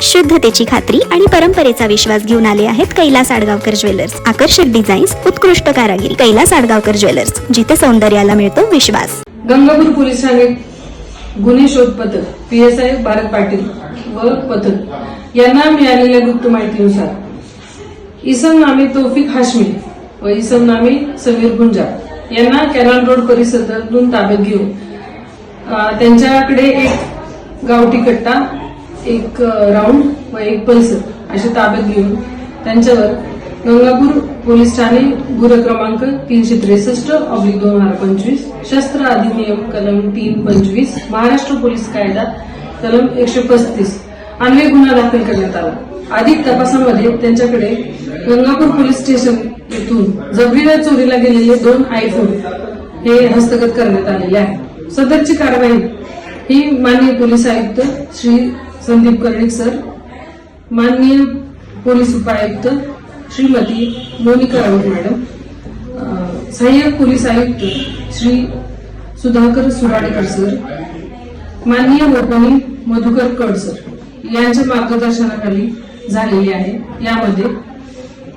शुद्धतेची खात्री आणि परंपरेचा विश्वास घेऊन आले आहेत कैलास आडगावकर ज्वेलर्स. आकर्षक डिझाईन्स, उत्कृष्ट कारागिरी. कैलास आडगावकर ज्वेलर्स, जिथे सौंदर्याला मिळतो विश्वास. गंगापूर पोलिसांनी गुन्हे शोध पथक PSI भारत पाटील व पथक यांना मिळालेल्या गुप्त माहितीनुसार इसम नामे तौफिक हाशमी व इसम नामे समीर गुंजार यांना कॅनॉल रोड परिसरातून ताब्यात घेऊन त्यांच्याकडे एक गावठी कट्टा, एक राऊंड व एक पल्सर असे ताब्यात घेऊन त्यांच्यावर गंगापूर पोलीस ठाणे गुन्हा क्रमांक 363/2025 शस्त्र अधिनियम कलम 325 महाराष्ट्र पोलीस कायदा कलम 135 अन्वये गुन्हा दाखल करण्यात आला. अधिक तपासामध्ये त्यांच्याकडे गंगापूर पोलीस स्टेशन येथून जबरीला चोरीला गेलेले 2 आयफोन हे हस्तगत करण्यात आलेले आहे. सदरची कारवाई ही माननीय पोलीस आयुक्त श्री संदीप कर्णिक सर, माननीय पोलीस उपायुक्त श्रीमती मोनिका राऊत मॅडम, सहाय्यक पोलीस आयुक्त श्री सुधाकर सुराडेकर सर, माननीय वैभवी मधुकर कड सर यांच्या मार्गदर्शनाखाली झालेली आहे. यामध्ये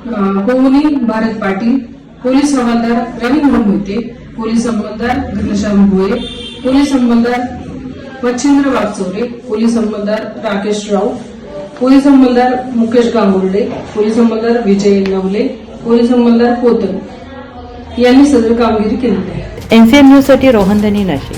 पोहनी भारत पाटील, पोलीस हवालदार रवी मोहन मोहिते, पोलीस अंमलदार घनश्याम भोये, पोलीस अंमलदार मच्छिंद्र वागचौरे, पोलीस अंमलदार राकेश राव, पोलीस अंमलदार मुकेश गांगुर्डे, पोलीस अंमलदार विजय नवले, पोलीस अंमलदार पोतन यांनी सदर कामगिरी केली आहे. NCN न्यूज साठी रोहन धनी नाशिक.